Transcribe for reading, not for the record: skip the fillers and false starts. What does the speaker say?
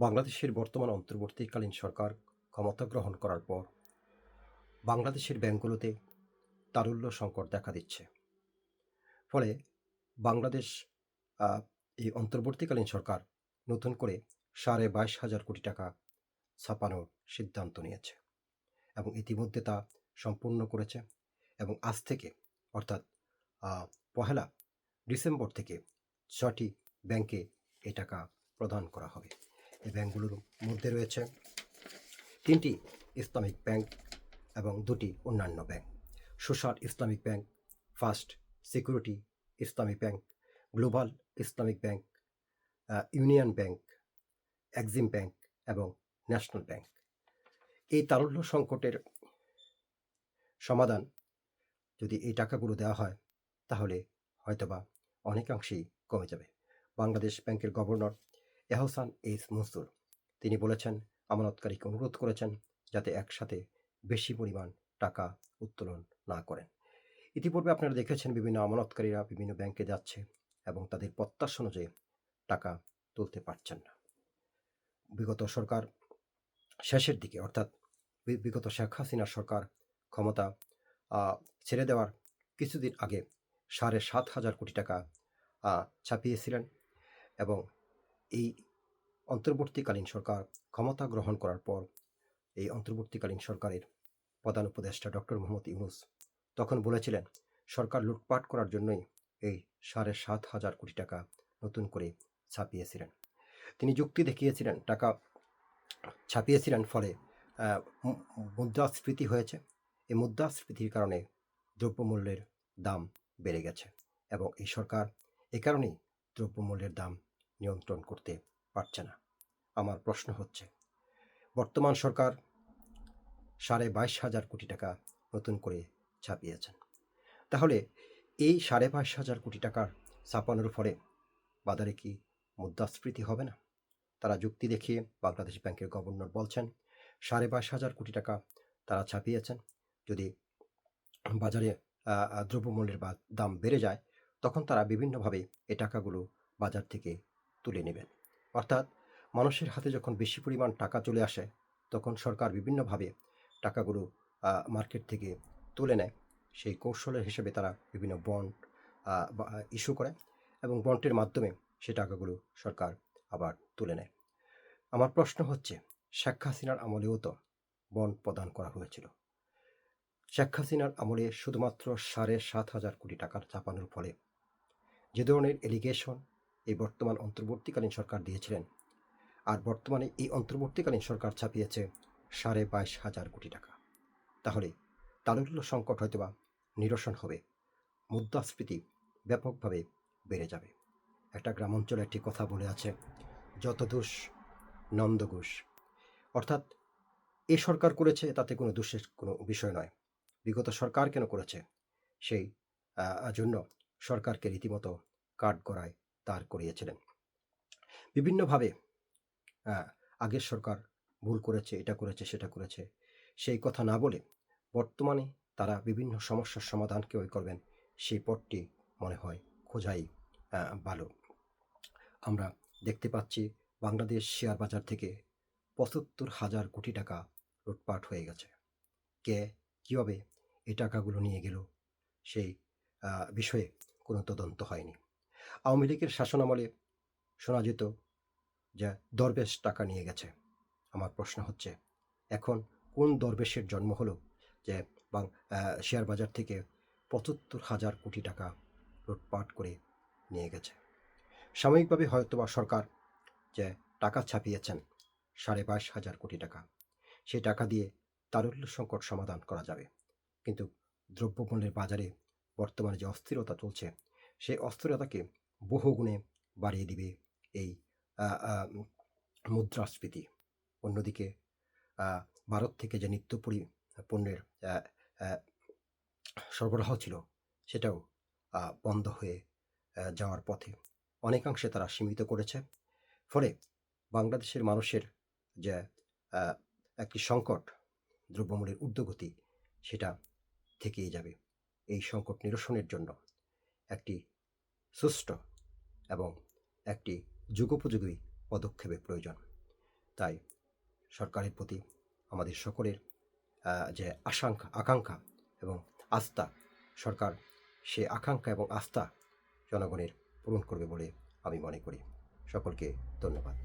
বাংলাদেশের বর্তমান অন্তর্বর্তীকালীন সরকার ক্ষমতা গ্রহণ করার পর বাংলাদেশের ব্যাংকগুলোতে তারল্য সংকট দেখা দিচ্ছে। ফলে বাংলাদেশ এই অন্তর্বর্তীকালীন সরকার নতুন করে 22,500 কোটি টাকা ছাপানোর সিদ্ধান্ত নিয়েছে এবং ইতিমধ্যে তা সম্পূর্ণ করেছে এবং আজ থেকে অর্থাৎ পহেলা ডিসেম্বর থেকে 6টি ব্যাংকে এই টাকা প্রদান করা হবে। এই ব্যাংকগুলোর মধ্যে রয়েছে 3টি ইসলামিক ব্যাংক এবং 2টি অন্যান্য bank. Social Islamic bank, first security Islamic bank, global Islamic bank, union bank, Exim bank এবং ন্যাশনাল ব্যাংক। এই তারল্য সংকটের সমাধান যদি এই টাকাগুলো দেওয়া হয় তাহলে হয়তোবা অনেকাংশেই কমে যাবে। বাংলাদেশ ব্যাংকের গভর্নর এহসান এইচ মনসুর তিনি বলেছেন, আমানতকারীকে অনুরোধ করেছেন যাতে একসাথে বেশি পরিমাণ টাকা উত্তোলন না করেন। ইতিপূর্বে আপনারা দেখেছেন বিভিন্ন আমানতকারীরা বিভিন্ন ব্যাংকে যাচ্ছে এবং তাদের প্রত্যাশা অনুযায়ী টাকা তুলতে পারছেন না। বিগত সরকার শেষের দিকে অর্থাৎ বিগত শেখ হাসিনার সরকার ক্ষমতা ছেড়ে দেওয়ার কিছুদিন আগে 7,500 কোটি টাকা ছাপিয়েছিলেন এবং এই অন্তর্বর্তীকালীন সরকার ক্ষমতা গ্রহণ করার পর এই অন্তর্বর্তীকালীন সরকারের প্রধান উপদেষ্টা ডক্টর মোহাম্মদ ইউনূস তখন বলেছিলেন সরকার লুটপাট করার জন্যই এই 7,500 কোটি টাকা নতুন করে ছাপিয়েছিলেন। তিনি যুক্তি দেখিয়েছিলেন টাকা ছাপিয়েছিলেন ফলে মুদ্রাস্ফীতি হয়েছে। এই মুদ্রাস্ফীতির কারণে দ্রব্যমূল্যের দাম বেড়ে গেছে এবং এই সরকার এ কারণেই দ্রব্যমূল্যের দাম নিয়ন্ত্রণ করতে পারছে না। আমার প্রশ্ন হচ্ছে, বর্তমান সরকার 22,500 কোটি টাকা নতুন করে ছাপিয়েছেন, তাহলে এই 22,500 কোটি টাকার ছাপানোর ফলে বাজারে কি মুদ্রাস্ফীতি হবে না? তারা যুক্তি দেখিয়ে বাংলাদেশ ব্যাংকের গভর্নর বলছেন 22,500 কোটি টাকা তারা ছাপিয়েছেন, যদি বাজারে দ্রব্যমূল্যের দাম বেড়ে যায় তখন তারা বিভিন্নভাবে এই টাকাগুলো বাজার থেকে তুলে নেবেন। অর্থাৎ মানুষের হাতে যখন বেশি পরিমাণ টাকা চলে আসে তখন সরকার বিভিন্নভাবে টাকাগুলো মার্কেট থেকে তুলে নেয়। সেই কৌশলের হিসেবে তারা বিভিন্ন বন্ড ইস্যু করে এবং বন্ডের মাধ্যমে সেই টাকাগুলো সরকার আবার তুলে নেয়। আমার প্রশ্ন হচ্ছে, শেখ হাসিনার আমলেও তো বন্ড প্রদান করা হয়েছিল। শেখ হাসিনার আমলে শুধুমাত্র 7,500 কোটি টাকার ছাপানোর ফলে যে ধরনের এলিগেশন এই বর্তমান অন্তর্বর্তীকালীন সরকার দিয়েছিলেন, আর বর্তমানে এই অন্তর্বর্তীকালীন সরকার ছাপিয়েছে 22,500 কোটি টাকা, তাহলে তারল্য সংকট হয়তোবা নিরসন হবে, মুদ্রাস্ফীতি ব্যাপকভাবে বেড়ে যাবে। একটা গ্রামাঞ্চলে একটি কথা বলে আছে, যত দোষ নন্দ ঘোষ। অর্থাৎ এ সরকার করেছে তাতে কোনো দোষের কোনো বিষয় নয়, বিগত সরকার কেন করেছে সেই জন্য সরকারকে রীতিমতো কাঠগড়ায় দাঁড় করিয়েছিলেন। বিভিন্নভাবে আগের সরকার ভুল করেছে, এটা করেছে সেটা করেছে সেই কথা না বলে বর্তমানে তারা বিভিন্ন সমস্যার সমাধান কীভাবে করবেন সেই পথটি মনে হয় খোঁজাই ভালো। আমরা দেখতে পাচ্ছি বাংলাদেশ শেয়ার বাজার থেকে 75,000 কোটি টাকা লুটপাট হয়ে গেছে। কে কীভাবে এই টাকাগুলো নিয়ে গেল সেই বিষয়ে কোনো তদন্ত হয়নি। আওয়ামী লীগের শাসনামলে শোনা যেত যে দরবেশ টাকা নিয়ে গেছে। আমার প্রশ্ন হচ্ছে, এখন কোন দরবেশের জন্ম হলো যে শেয়ার বাজার থেকে 75,000 কোটি টাকা লুটপাট করে নিয়ে গেছে? সাময়িকভাবে হয়তোবা সরকার যে টাকা ছাপিয়েছেন 22,500 কোটি টাকা, সেই টাকা দিয়ে তারল্য সংকট সমাধান করা যাবে, কিন্তু দ্রব্যমূল্যের বাজারে বর্তমানে যে অস্থিরতা চলছে সেই অস্থিরতাকে বহুগুণে বাড়িয়ে দিবে এই মুদ্রাস্ফীতি। অন্যদিকে ভারত থেকে যে নিত্য পণ্যের সরবরাহ ছিল সেটাও বন্ধ হয়ে যাওয়ার পথে, অনেকাংশে তারা সীমিত করেছে। ফলে বাংলাদেশের মানুষের যে একটি সংকট, দ্রব্যমূল্যের ঊর্ধ্বগতি, সেটা থেকেই যাবে। এই সংকট নিরসনের জন্য একটি সুষ্ঠু এবং একটি যুগোপযোগী পদক্ষেপের প্রয়োজন। তাই সরকারের প্রতি আমাদের সকলের যে আকাঙ্ক্ষা এবং আস্থা, সরকার সে আকাঙ্ক্ষা এবং আস্থা জনগণের পূরণ করবে বলে আমি মনে করি। সকলকে ধন্যবাদ।